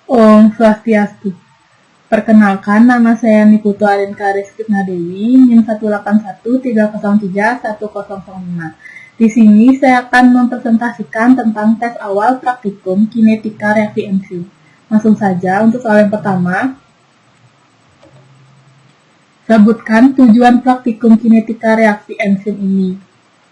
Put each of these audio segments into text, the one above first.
Om Swastiastu. Perkenalkan, nama saya Niputu Arinka Rizkitna Dewi, NIM 181303105. Di sini saya akan mempresentasikan tentang tes awal praktikum kinetika reaksi enzim. Langsung saja untuk soal yang pertama. Sebutkan tujuan praktikum kinetika reaksi enzim ini.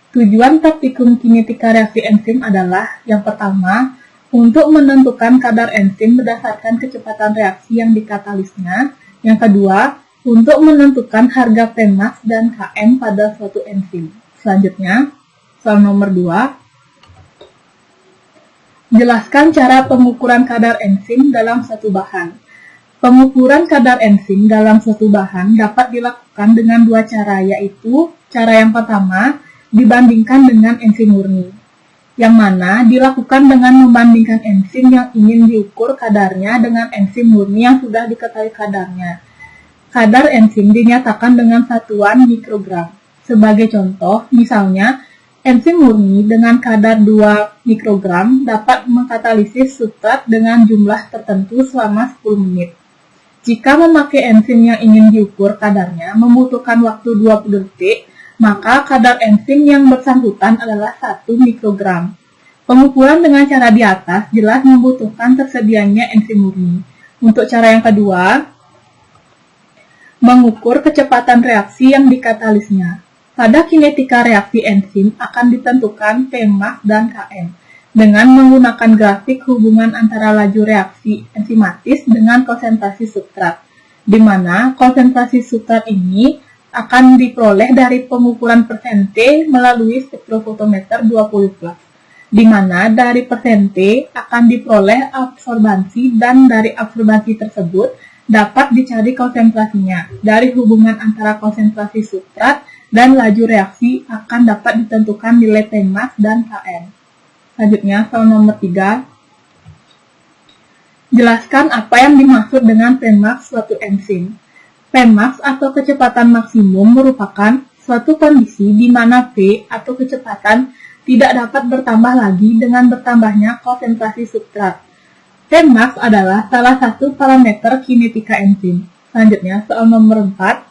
Tujuan praktikum kinetika reaksi enzim adalah yang pertama, untuk menentukan kadar enzim berdasarkan kecepatan reaksi yang dikatalisnya. Yang kedua, untuk menentukan harga Pmax dan Km pada suatu enzim. Selanjutnya, soal nomor 2. Jelaskan cara pengukuran kadar enzim dalam satu bahan. Pengukuran kadar enzim dalam suatu bahan dapat dilakukan dengan dua cara, yaitu cara yang pertama, dibandingkan dengan enzim murni, yang mana dilakukan dengan membandingkan enzim yang ingin diukur kadarnya dengan enzim murni yang sudah diketahui kadarnya. Kadar enzim dinyatakan dengan satuan mikrogram. Sebagai contoh, misalnya, enzim murni dengan kadar 2 mikrogram dapat mengkatalisis substrat dengan jumlah tertentu selama 10 menit. Jika memakai enzim yang ingin diukur kadarnya membutuhkan waktu 20 detik, maka kadar enzim yang bersangkutan adalah 1 mikrogram. Pengukuran dengan cara di atas jelas membutuhkan tersedianya enzim murni. Untuk cara yang kedua, mengukur kecepatan reaksi yang dikatalisnya. Pada kinetika reaksi enzim akan ditentukan Pmax dan Km dengan menggunakan grafik hubungan antara laju reaksi enzimatis dengan konsentrasi substrat, di mana konsentrasi substrat ini akan diperoleh dari pengukuran persen T melalui spektrofotometer 20+, di mana dari persen T akan diperoleh absorbansi dan dari absorbansi tersebut dapat dicari konsentrasinya. Dari hubungan antara konsentrasi substrat dan laju reaksi akan dapat ditentukan nilai Pmax dan Km. Selanjutnya, soal nomor 3. Jelaskan apa yang dimaksud dengan Pmax suatu enzim. Pmax atau kecepatan maksimum merupakan suatu kondisi di mana P atau kecepatan tidak dapat bertambah lagi dengan bertambahnya konsentrasi substrat. Pmax adalah salah satu parameter kinetika enzim. Selanjutnya, soal nomor 4.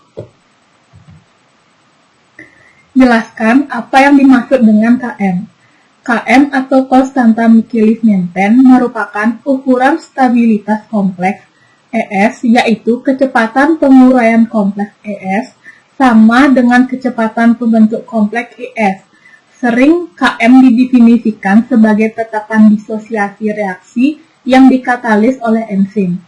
Jelaskan apa yang dimaksud dengan Km. Km atau konstanta Michaelis-Menten merupakan ukuran stabilitas kompleks ES, yaitu kecepatan penguraian kompleks ES sama dengan kecepatan pembentuk kompleks ES. Sering Km didefinisikan sebagai tetapan disosiasi reaksi yang dikatalis oleh enzim.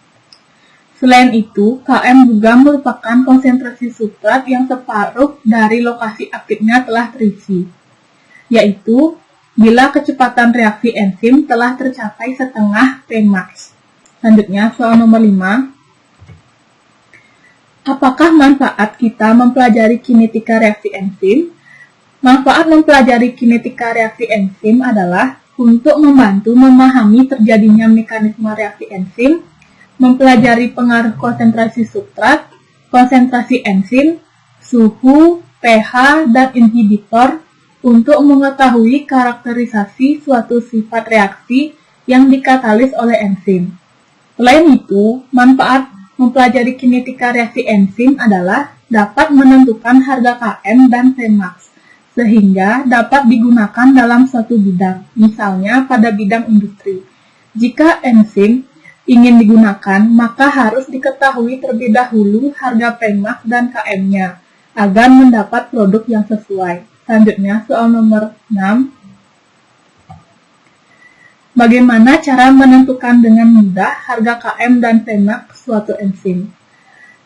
Selain itu, Km juga merupakan konsentrasi substrat yang separuh dari lokasi aktifnya telah terisi, yaitu bila kecepatan reaksi enzim telah tercapai setengah Pmax. Selanjutnya, soal nomor 5. Apakah manfaat kita mempelajari kinetika reaksi enzim? Manfaat mempelajari kinetika reaksi enzim adalah untuk membantu memahami terjadinya mekanisme reaksi enzim, mempelajari pengaruh konsentrasi substrat, konsentrasi enzim, suhu, pH, dan inhibitor untuk mengetahui karakterisasi suatu sifat reaksi yang dikatalis oleh enzim. Selain itu, manfaat mempelajari kinetika reaksi enzim adalah dapat menentukan harga Km dan Pmax, sehingga dapat digunakan dalam suatu bidang, misalnya pada bidang industri. Jika enzim ingin digunakan, maka harus diketahui terlebih dahulu harga Pmax dan Km-nya, agar mendapat produk yang sesuai. Selanjutnya, soal nomor 6. Bagaimana cara menentukan dengan mudah harga Km dan Pmax suatu enzim?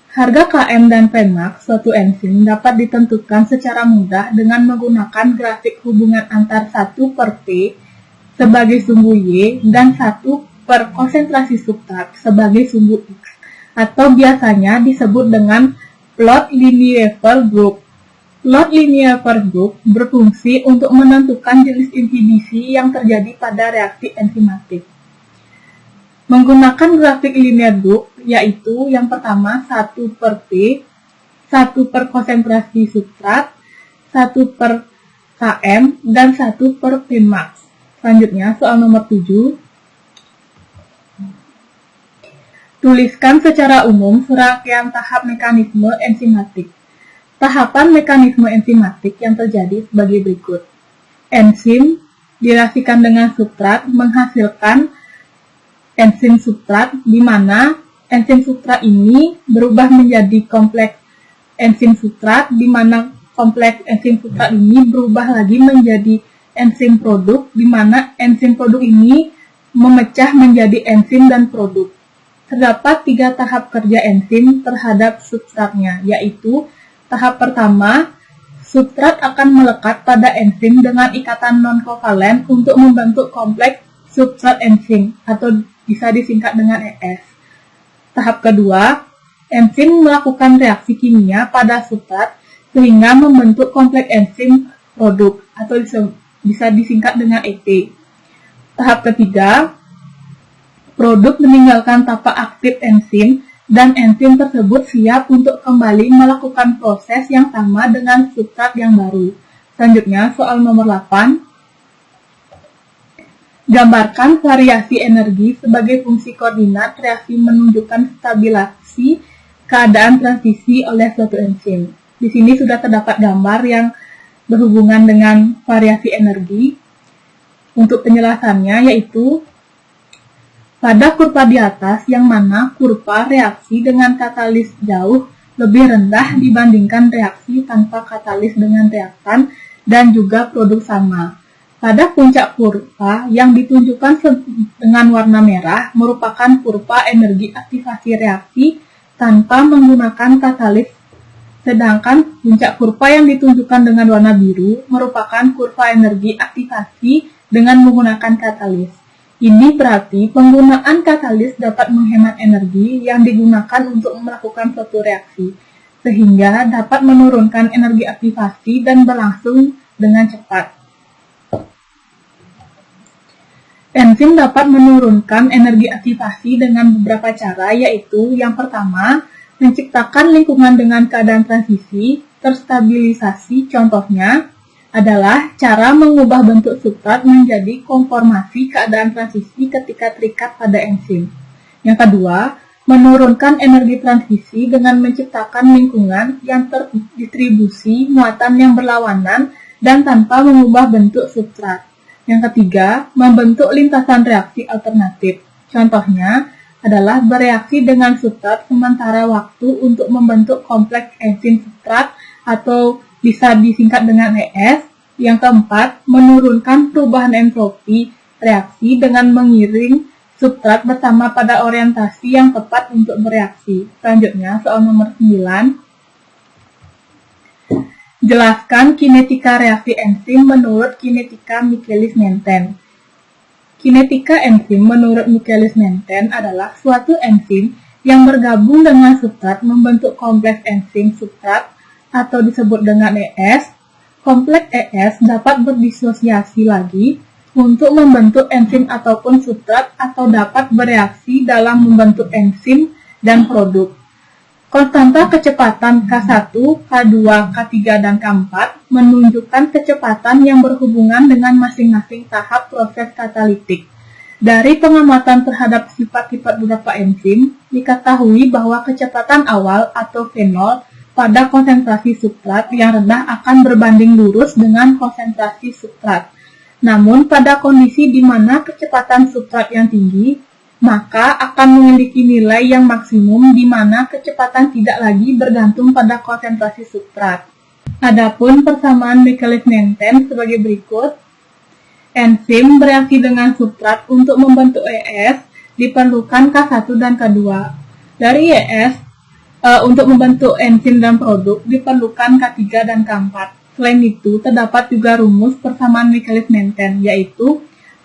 Harga Km dan Pmax suatu enzim dapat ditentukan secara mudah dengan menggunakan grafik hubungan antar 1/P sebagai sumbu Y dan 1/, konsentrasi substrat sebagai sumbu X, atau biasanya disebut dengan plot linear group. Plot linear group berfungsi untuk menentukan jenis inhibisi yang terjadi pada reaksi enzimatik. Menggunakan grafik linear group, yaitu yang pertama 1/P, 1/ konsentrasi substrat, 1/, Km, dan 1/ Pmax. Selanjutnya, soal nomor 7. Tuliskan secara umum serangkaian tahap mekanisme enzimatik. Tahapan mekanisme enzimatik yang terjadi sebagai berikut. Enzim direaksikan dengan substrat menghasilkan enzim substrat, di mana enzim substrat ini berubah menjadi kompleks enzim substrat, di mana kompleks enzim substrat ini berubah lagi menjadi enzim produk, di mana enzim produk ini memecah menjadi enzim dan produk. Terdapat 3 tahap kerja enzim terhadap substratnya, yaitu tahap pertama, substrat akan melekat pada enzim dengan ikatan non-kovalen untuk membentuk kompleks substrat enzim, atau bisa disingkat dengan ES. Tahap kedua, enzim melakukan reaksi kimia pada substrat sehingga membentuk kompleks enzim produk, atau bisa disingkat dengan ET. Tahap ketiga, produk meninggalkan tapak aktif enzim dan enzim tersebut siap untuk kembali melakukan proses yang sama dengan substrat yang baru. Selanjutnya, soal nomor 8. Gambarkan variasi energi sebagai fungsi koordinat reaksi menunjukkan stabilasi keadaan transisi oleh suatu enzim. Di sini sudah terdapat gambar yang berhubungan dengan variasi energi. Untuk penjelasannya yaitu pada kurva di atas, yang mana kurva reaksi dengan katalis jauh lebih rendah dibandingkan reaksi tanpa katalis dengan reaktan dan juga produk sama. Pada puncak kurva yang ditunjukkan dengan warna merah merupakan kurva energi aktivasi reaksi tanpa menggunakan katalis, sedangkan puncak kurva yang ditunjukkan dengan warna biru merupakan kurva energi aktivasi dengan menggunakan katalis. Ini berarti penggunaan katalis dapat menghemat energi yang digunakan untuk melakukan suatu reaksi, sehingga dapat menurunkan energi aktivasi dan berlangsung dengan cepat. Enzim dapat menurunkan energi aktivasi dengan beberapa cara, yaitu yang pertama, menciptakan lingkungan dengan keadaan transisi terstabilisasi. Contohnya adalah cara mengubah bentuk substrat menjadi konformasi keadaan transisi ketika terikat pada enzim. Yang kedua, menurunkan energi transisi dengan menciptakan lingkungan yang terdistribusi muatan yang berlawanan dan tanpa mengubah bentuk substrat. Yang ketiga, membentuk lintasan reaksi alternatif. Contohnya adalah bereaksi dengan substrat sementara waktu untuk membentuk kompleks enzim substrat atau bisa disingkat dengan ES. Yang keempat, menurunkan perubahan entropi reaksi dengan mengiring substrat bersama pada orientasi yang tepat untuk bereaksi. Selanjutnya, soal nomor 9. Jelaskan kinetika reaksi enzim menurut kinetika Michaelis-Menten. Kinetika enzim menurut Michaelis-Menten adalah suatu enzim yang bergabung dengan substrat membentuk kompleks enzim substrat atau disebut dengan ES. Kompleks ES dapat berdisosiasi lagi untuk membentuk enzim ataupun substrat atau dapat bereaksi dalam membentuk enzim dan produk. Konstanta kecepatan K1, K2, K3, dan K4 menunjukkan kecepatan yang berhubungan dengan masing-masing tahap proses katalitik. Dari pengamatan terhadap sifat-sifat beberapa enzim, diketahui bahwa kecepatan awal atau V0 pada konsentrasi substrat yang rendah akan berbanding lurus dengan konsentrasi substrat. Namun, pada kondisi di mana kecepatan substrat yang tinggi, maka akan memiliki nilai yang maksimum di mana kecepatan tidak lagi bergantung pada konsentrasi substrat. Adapun persamaan Michaelis-Menten sebagai berikut. Enzim bereaksi dengan substrat untuk membentuk ES diperlukan K1 dan K2. Dari ES, untuk membentuk enzim dan produk diperlukan K3 dan K4. Selain itu, terdapat juga rumus persamaan Michaelis-Menten, yaitu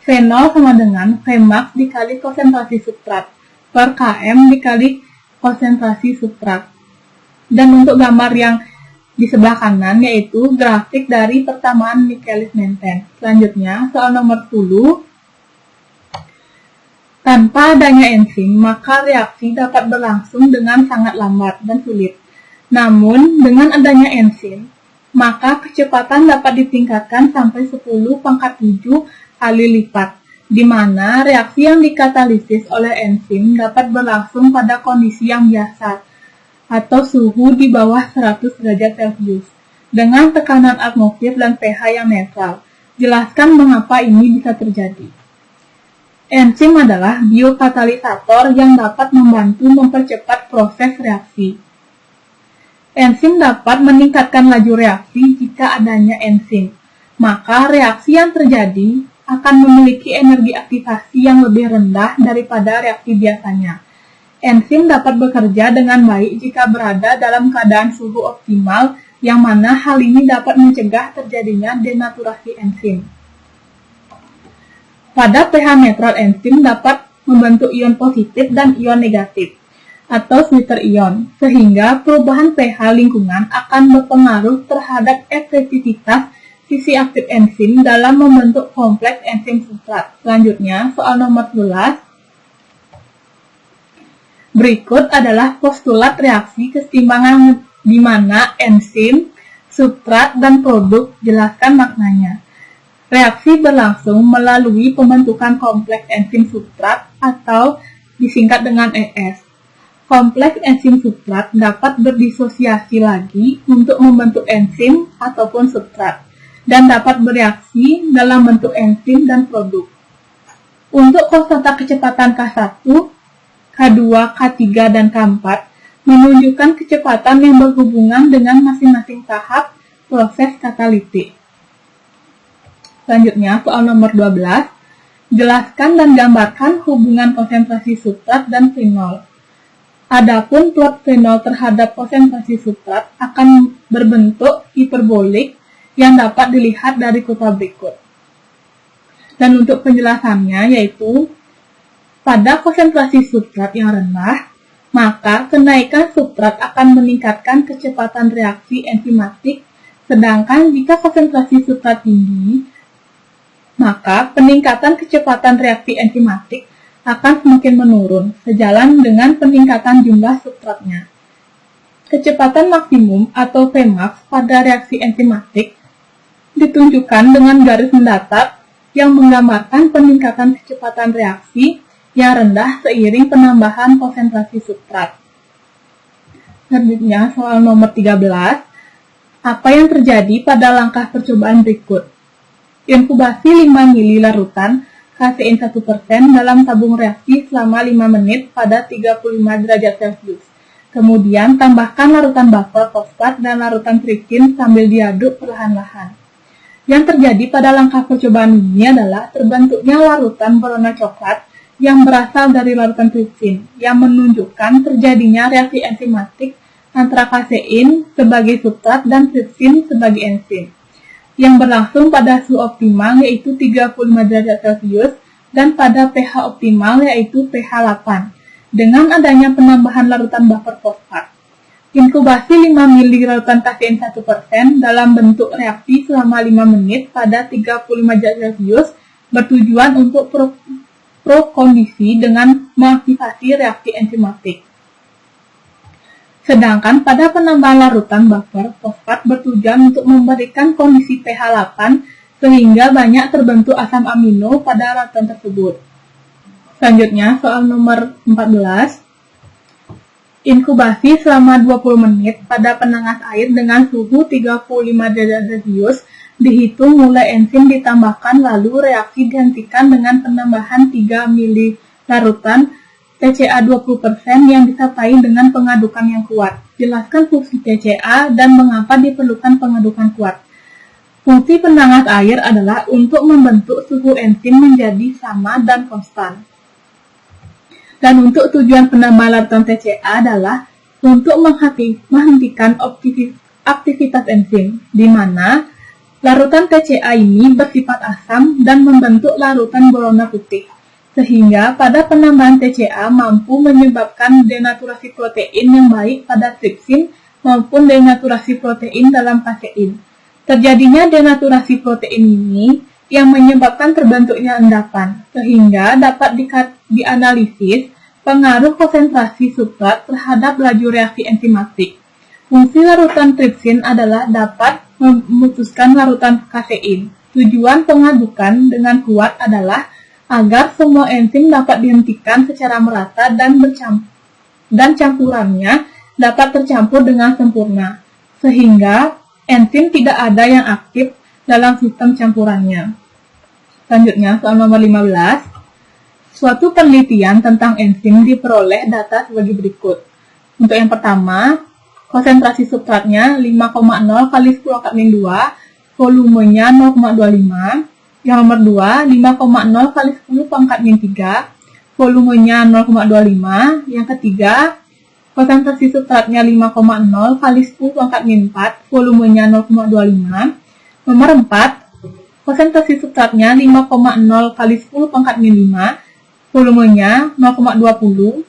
V0 sama dengan Vmax dikali konsentrasi substrat per Km dikali konsentrasi substrat. Dan untuk gambar yang di sebelah kanan, yaitu grafik dari persamaan Michaelis-Menten. Selanjutnya, soal nomor 10. Tanpa adanya enzim, maka reaksi dapat berlangsung dengan sangat lambat dan sulit. Namun, dengan adanya enzim, maka kecepatan dapat ditingkatkan sampai 10⁻⁷ kali lipat. di mana reaksi yang dikatalisis oleh enzim dapat berlangsung pada kondisi yang biasa atau suhu di bawah 100 derajat Celcius dengan tekanan atmosfer dan pH yang netral. Jelaskan mengapa ini bisa terjadi. Enzim adalah biokatalisator yang dapat membantu mempercepat proses reaksi. Enzim dapat meningkatkan laju reaksi jika adanya enzim, maka reaksi yang terjadi akan memiliki energi aktivasi yang lebih rendah daripada reaksi biasanya. Enzim dapat bekerja dengan baik jika berada dalam keadaan suhu optimal, yang mana hal ini dapat mencegah terjadinya denaturasi enzim. Pada pH netral, enzim dapat membentuk ion positif dan ion negatif, atau splitter ion, sehingga perubahan pH lingkungan akan berpengaruh terhadap efektivitas sisi aktif enzim dalam membentuk kompleks enzim substrat. Selanjutnya, soal nomor 11. Berikut adalah postulat reaksi keseimbangan di mana enzim, substrat, dan produk. Jelaskan maknanya. Reaksi berlangsung melalui pembentukan kompleks enzim substrat atau disingkat dengan ES. Kompleks enzim substrat dapat berdisosiasi lagi untuk membentuk enzim ataupun substrat dan dapat bereaksi dalam bentuk enzim dan produk. Untuk konstanta kecepatan K1, K2, K3, dan K4 menunjukkan kecepatan yang berhubungan dengan masing-masing tahap proses katalitik. Selanjutnya, soal nomor 12. Jelaskan dan gambarkan hubungan konsentrasi substrat dan fenol. Adapun plot fenol terhadap konsentrasi substrat akan berbentuk hiperbolik yang dapat dilihat dari kutub berikut. Dan untuk penjelasannya yaitu, pada konsentrasi substrat yang rendah, maka kenaikan substrat akan meningkatkan kecepatan reaksi enzimatik, sedangkan jika konsentrasi substrat tinggi, maka peningkatan kecepatan reaksi enzimatik akan semakin menurun, sejalan dengan peningkatan jumlah substratnya. Kecepatan maksimum atau Vmax pada reaksi enzimatik ditunjukkan dengan garis mendatar yang menggambarkan peningkatan kecepatan reaksi yang rendah seiring penambahan konsentrasi substrat. Selanjutnya, soal nomor 13. Apa yang terjadi pada langkah percobaan berikut? Inkubasi 5 ml larutan kasein 1% dalam tabung reaksi selama 5 menit pada 35 derajat Celcius. Kemudian tambahkan larutan buffer fosfat dan larutan tripsin sambil diaduk perlahan-lahan. Yang terjadi pada langkah percobaan ini adalah terbentuknya larutan berwarna coklat yang berasal dari larutan tripsin, yang menunjukkan terjadinya reaksi enzimatik antara kasein sebagai substrat dan tripsin sebagai enzim, yang berlangsung pada suhu optimal yaitu 35 derajat Celcius dan pada pH optimal yaitu pH 8 dengan adanya penambahan larutan buffer fosfat. Inkubasi 5 ml larutan kasein 1% dalam bentuk reaksi selama 5 menit pada 35 derajat Celcius bertujuan untuk prokondisi dengan mengaktifasi reaksi enzimatik. Sedangkan pada penambahan larutan buffer fosfat bertujuan untuk memberikan kondisi pH 8 sehingga banyak terbentuk asam amino pada larutan tersebut. Selanjutnya, soal nomor 14. Inkubasi selama 20 menit pada penangas air dengan suhu 35 derajat Celcius dihitung mulai enzim ditambahkan lalu reaksi dihentikan dengan penambahan 3 ml larutan TCA 20% yang disertai dengan pengadukan yang kuat. Jelaskan fungsi TCA dan mengapa diperlukan pengadukan kuat. Fungsi penangas air adalah untuk membentuk suhu enzim menjadi sama dan konstan. Dan untuk tujuan penambahan larutan TCA adalah untuk menghentikan aktivitas enzim, di mana larutan TCA ini bersifat asam dan membentuk larutan berwarna putih. Sehingga pada penambahan TCA mampu menyebabkan denaturasi protein yang baik pada tripsin maupun denaturasi protein dalam kasein. Terjadinya denaturasi protein ini yang menyebabkan terbentuknya endapan, sehingga dapat dianalisis pengaruh konsentrasi substrat terhadap laju reaksi enzimatik. Fungsi larutan tripsin adalah dapat memutuskan larutan kasein. Tujuan pengadukan dengan kuat adalah agar semua enzim dapat dihentikan secara merata dan campurannya dapat tercampur dengan sempurna, sehingga enzim tidak ada yang aktif dalam sistem campurannya. Selanjutnya, soal nomor 15. Suatu penelitian tentang enzim diperoleh data sebagai berikut. Untuk yang pertama, konsentrasi substratnya 5,0 kali 10 × 2, volumenya 0,25. Yang nomor 2, 5,0 kali 10 pangkat min 3, volumenya 0,25. Yang ketiga, konsentrasi substratnya 5,0 kali 10 pangkat min 4, volumenya 0,25. Nomor 4, konsentrasi substratnya 5,0 kali 10 pangkat min 5, volumenya 0,20.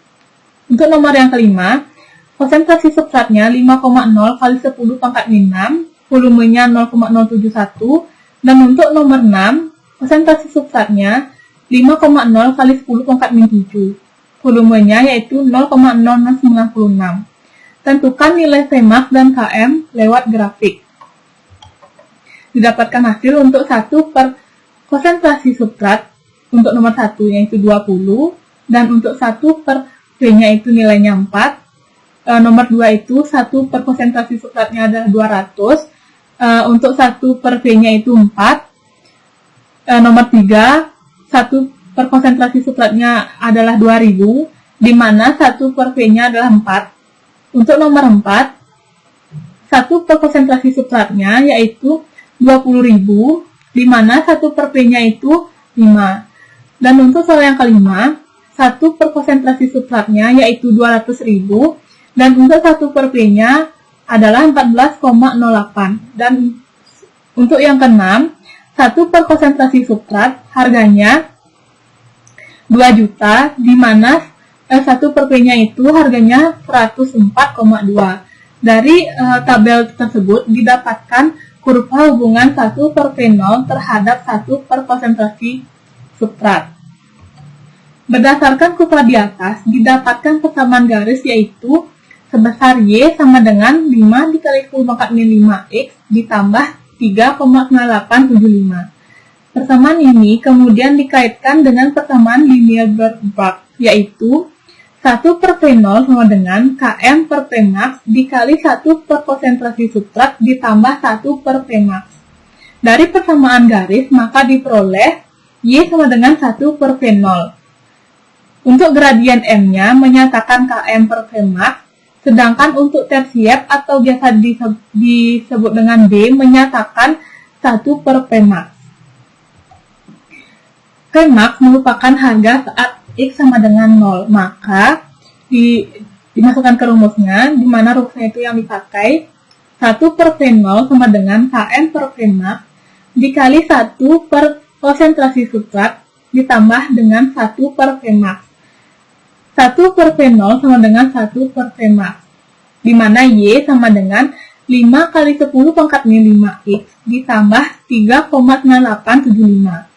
Untuk nomor yang kelima, konsentrasi substratnya 5,0 kali 10 pangkat min 6, volumenya 0,071. Dan untuk nomor 6, konsentrasi substratnya 5,0 kali 10 pangkat min 7, volumenya yaitu 0,0096. Tentukan nilai Tmax dan Km lewat grafik. Didapatkan hasil untuk 1 per konsentrasi substrat untuk nomor 1 yaitu 20, dan untuk 1 per V-nya itu nilainya 4. Nomor 2 itu 1 per konsentrasi substratnya adalah 200. Untuk 1 per V-nya itu 4. Nomor 3, 1 per konsentrasi substratnya adalah 2000, di mana 1 per V-nya adalah 4. Untuk nomor 4, 1 per konsentrasi substratnya yaitu 20.000, di mana 1 per V-nya itu 5. Dan untuk soal yang kelima, 1 per konsentrasi substratnya yaitu 200.000, dan untuk 1 per V-nya adalah 14,08. Dan untuk yang keenam, 1 per konsentrasi substrat harganya 2 juta, di mana 1 per V-nya itu harganya 104,2. Dari tabel tersebut didapatkan kurva hubungan 1 per V0 terhadap 1 per konsentrasi substrat. Berdasarkan kurva di atas, didapatkan persamaan garis yaitu sebesar Y sama dengan 5 dikali 10 pangkat min 5X ditambah 3,9875. Persamaan ini kemudian dikaitkan dengan persamaan linear Burt-Bach, yaitu 1 per V0 sama dengan Km per Tmax dikali 1 per konsentrasi substrat ditambah 1 per Tmax. Dari persamaan garis, maka diperoleh Y sama dengan 1 per V0. Untuk gradien M-nya menyatakan Km per Tmax, sedangkan untuk tersier atau biasa disebut dengan B menyatakan 1 per Pmax. Pmax merupakan harga saat X sama dengan 0, maka dimasukkan ke rumusnya, di mana rumusnya itu yang dipakai 1 per V0 sama dengan Km per Pmax dikali 1 per konsentrasi substrat ditambah dengan 1 per Pmax. 1 per V0 sama dengan 1 per Pmax, di mana Y sama dengan 5 kali 10 pangkat min 5X ditambah 3,9875.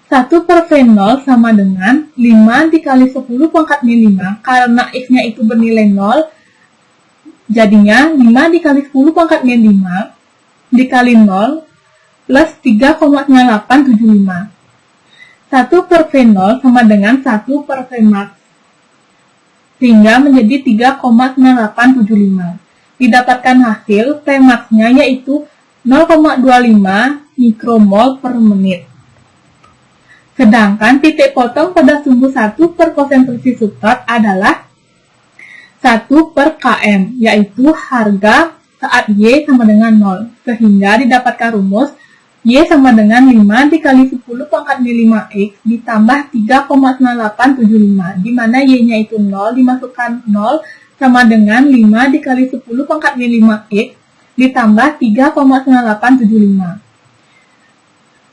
1 per V0 sama dengan 5 dikali 10 pangkat min 5, karena X-nya itu bernilai 0, jadinya 5 dikali 10 pangkat min 5 dikali 0 plus 3,9875. 1 per V0 sama dengan 1 per Vmax, sehingga menjadi 3,9875. Didapatkan hasil Vmax-nya yaitu 0,25 mikromol per menit. Sedangkan titik potong pada sumbu 1 per konsentrasi substrat adalah 1 per Km, yaitu harga saat Y sama dengan 0, sehingga didapatkan rumus Y sama dengan 5 dikali 10 pangkat min 5X ditambah 3,9875, di mana Y-nya itu 0, dimasukkan 0 sama dengan 5 dikali 10 pangkat min 5X ditambah 3,9875.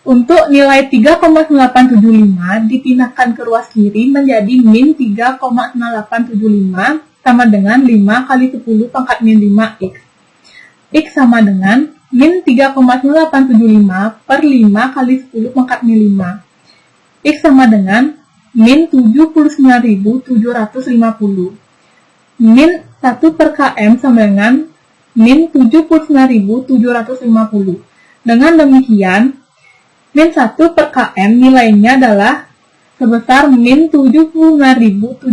Untuk nilai 3,9875 dipindahkan ke ruas kiri menjadi min 3,9875 sama dengan 5 kali 10 pangkat min 5X. X sama dengan min 3,9875 per 5 kali 10 pangkat min 5. X sama dengan min 79.750. Min 1 per Km sama dengan min 79.750. Dengan demikian, Min 1 per km nilainya adalah sebesar min 79.750.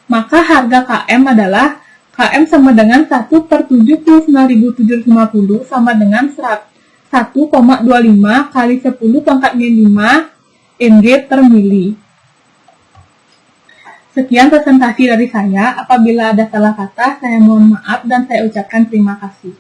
Maka harga km adalah km sama dengan 1 per 79.750 sama dengan 1,25 kali 10 pangkat min 5 mg per mili. Sekian presentasi dari saya. Apabila ada salah kata, saya mohon maaf dan saya ucapkan terima kasih.